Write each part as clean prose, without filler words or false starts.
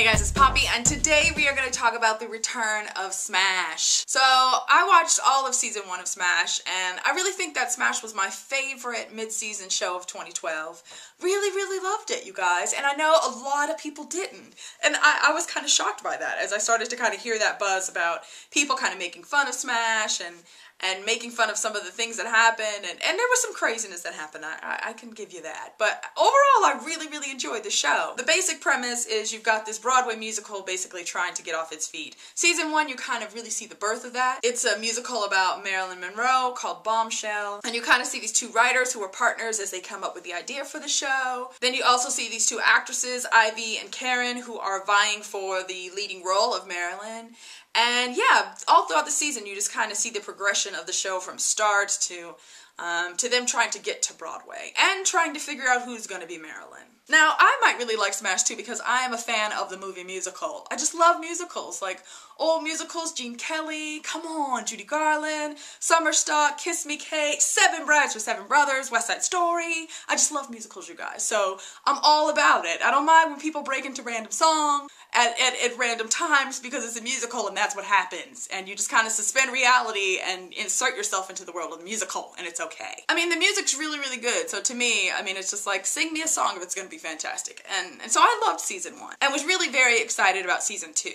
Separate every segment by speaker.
Speaker 1: Hey guys, it's Poppy, and today we are going to talk about the return of Smash. So, I watched all of season 1 of Smash, and I really think that Smash was my favorite mid-season show of 2012. Really loved it, you guys, and I know a lot of people didn't. And I was kind of shocked by that, as I started to kind of hear that buzz about people kind of making fun of Smash, and making fun of some of the things that happened, and there was some craziness that happened, I can give you that. But overall, I really enjoyed the show. The basic premise is you've got this Broadway musical basically trying to get off its feet. Season 1, you kind of really see the birth of that. It's a musical about Marilyn Monroe called Bombshell, and you kind of see these two writers who were partners as they come up with the idea for the show. Then you also see these two actresses, Ivy and Karen, who are vying for the leading role of Marilyn. And yeah, all throughout the season, you just kind of see the progression of the show from start to them trying to get to Broadway and trying to figure out who's going to be Marilyn. Now, I might really like Smash too because I am a fan of the movie musical. I just love musicals, like old musicals, Gene Kelly, come on, Judy Garland, Summer Stock, Kiss Me Kate, Seven Brides for Seven Brothers, West Side Story. I just love musicals, you guys, so I'm all about it. I don't mind when people break into random songs at random times because it's a musical and that's what happens. And you just kind of suspend reality and insert yourself into the world of the musical, and it's okay. I mean, the music's really good, so to me, I mean, it's just like, sing me a song if it's gonna be fantastic. And so I loved season 1 and was really very excited about season 2.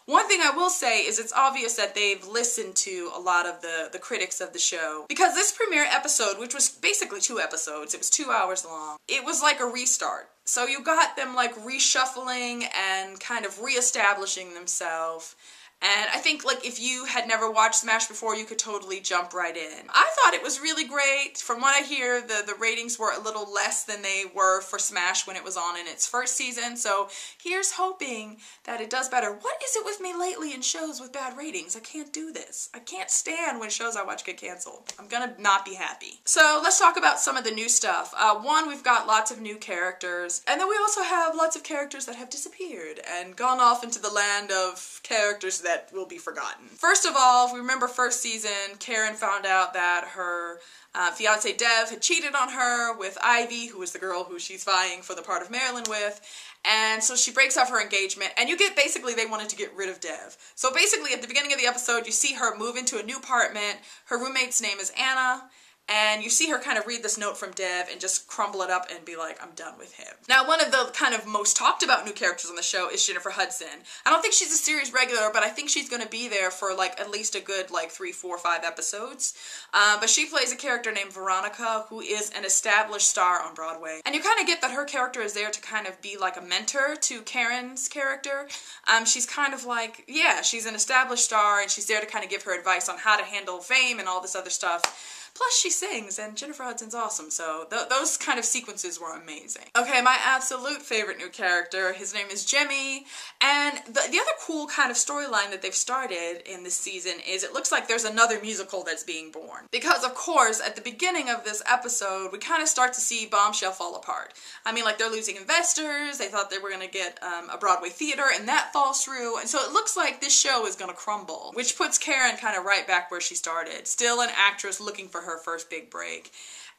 Speaker 1: One thing I will say is it's obvious that they've listened to a lot of the critics of the show, because this premiere episode, which was basically 2 episodes, it was 2 hours long, it was like a restart. So you got them like reshuffling and kind of reestablishing themselves. And I think, like, if you had never watched Smash before, you could totally jump right in. I thought it was really great. From what I hear, the ratings were a little less than they were for Smash when it was on in its first season, so here's hoping that it does better. What is it with me lately in shows with bad ratings? I can't do this. I can't stand when shows I watch get canceled. I'm gonna not be happy. So let's talk about some of the new stuff. One, we've got lots of new characters, and then we also have lots of characters that have disappeared and gone off into the land of characters that will be forgotten. First of all, if we remember first season, Karen found out that her fiance Dev had cheated on her with Ivy, who was the girl who she's vying for the part of Marilyn with, and so she breaks off her engagement, and you get basically they wanted to get rid of Dev. So basically at the beginning of the episode, you see her move into a new apartment, her roommate's name is Anna, and you see her kind of read this note from Dev and just crumble it up and be like, I'm done with him. Now, one of the kind of most talked about new characters on the show is Jennifer Hudson. I don't think she's a series regular, but I think she's going to be there for like at least a good like 3, 4, 5 episodes. But she plays a character named Veronica, who is an established star on Broadway. And you kind of get that her character is there to kind of be like a mentor to Karen's character. She's kind of like, yeah, she's an established star, and she's there to kind of give her advice on how to handle fame and all this other stuff. Plus, she sings, and Jennifer Hudson's awesome, so those kind of sequences were amazing. Okay, my absolute favorite new character, his name is Jimmy, and the other cool kind of storyline that they've started in this season is it looks like there's another musical that's being born. Because, of course, at the beginning of this episode, we kind of start to see Bombshell fall apart. I mean, like, they're losing investors, they thought they were going to get a Broadway theater, and that falls through, and so it looks like this show is going to crumble, which puts Karen kind of right back where she started, still an actress looking for her first big break.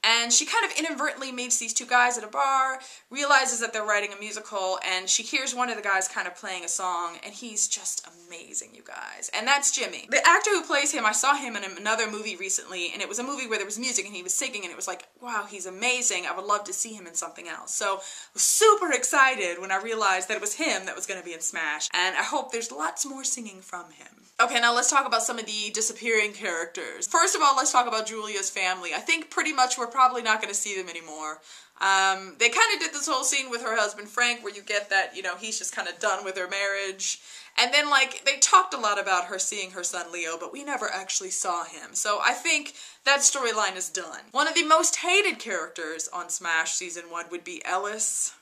Speaker 1: And she kind of inadvertently meets these 2 guys at a bar, realizes that they're writing a musical, and she hears one of the guys kind of playing a song, and he's just amazing, you guys. And that's Jimmy. The actor who plays him, I saw him in another movie recently, and it was a movie where there was music and he was singing, and it was like, wow, he's amazing. I would love to see him in something else. So I was super excited when I realized that it was him that was going to be in Smash, and I hope there's lots more singing from him. Okay, now let's talk about some of the disappearing characters. First of all, let's talk about Julia's family. I think pretty much we're probably not going to see them anymore. They kind of did this whole scene with her husband Frank where you get that, you know, he's just kind of done with her marriage. And then, like, they talked a lot about her seeing her son Leo, but we never actually saw him. So I think that storyline is done. One of the most hated characters on Smash Season 1 would be Ellis.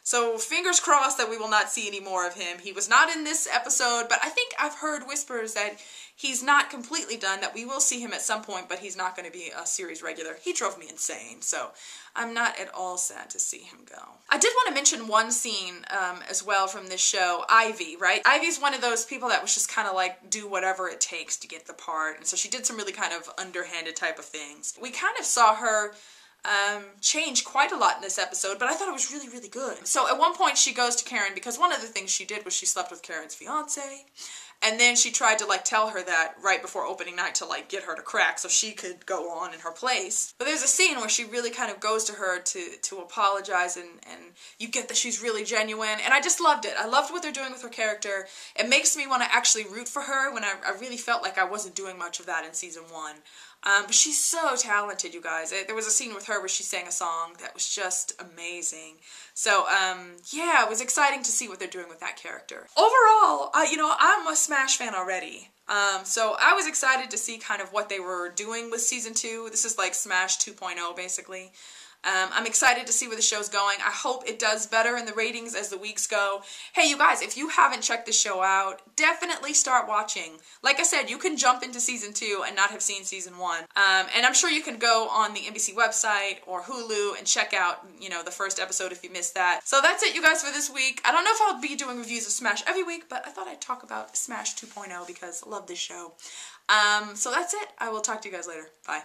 Speaker 1: So fingers crossed that we will not see any more of him. He was not in this episode, but I think I've heard whispers that he's not completely done, that we will see him at some point, but he's not going to be a series regular. He drove me insane, so I'm not at all sad to see him go. I did want to mention one scene as well from this show, Ivy, right? Ivy's one of those people that was just kind of like, do whatever it takes to get the part, and so she did some really kind of underhanded type of things. We kind of saw her changed quite a lot in this episode, but I thought it was really, really good. So at one point she goes to Karen, because one of the things she did was she slept with Karen's fiance, and then she tried to like tell her that right before opening night to like get her to crack so she could go on in her place. But there's a scene where she really kind of goes to her to apologize, and you get that she's really genuine, and I just loved it. I loved what they're doing with her character. It makes me want to actually root for her when I really felt like I wasn't doing much of that in season 1. But she's so talented, you guys. There was a scene with her where she sang a song that was just amazing. So, yeah, it was exciting to see what they're doing with that character. Overall, you know, I'm a Smash fan already. So I was excited to see kind of what they were doing with season 2. This is like Smash 2.0, basically. I'm excited to see where the show's going. I hope it does better in the ratings as the weeks go. Hey, you guys, if you haven't checked the show out, definitely start watching. Like I said, you can jump into season 2 and not have seen season 1. And I'm sure you can go on the NBC website or Hulu and check out, you know, the first episode if you missed that. So that's it, you guys, for this week. I don't know if I'll be doing reviews of Smash every week, but I thought I'd talk about Smash 2.0 because I love this show. So that's it. I will talk to you guys later. Bye.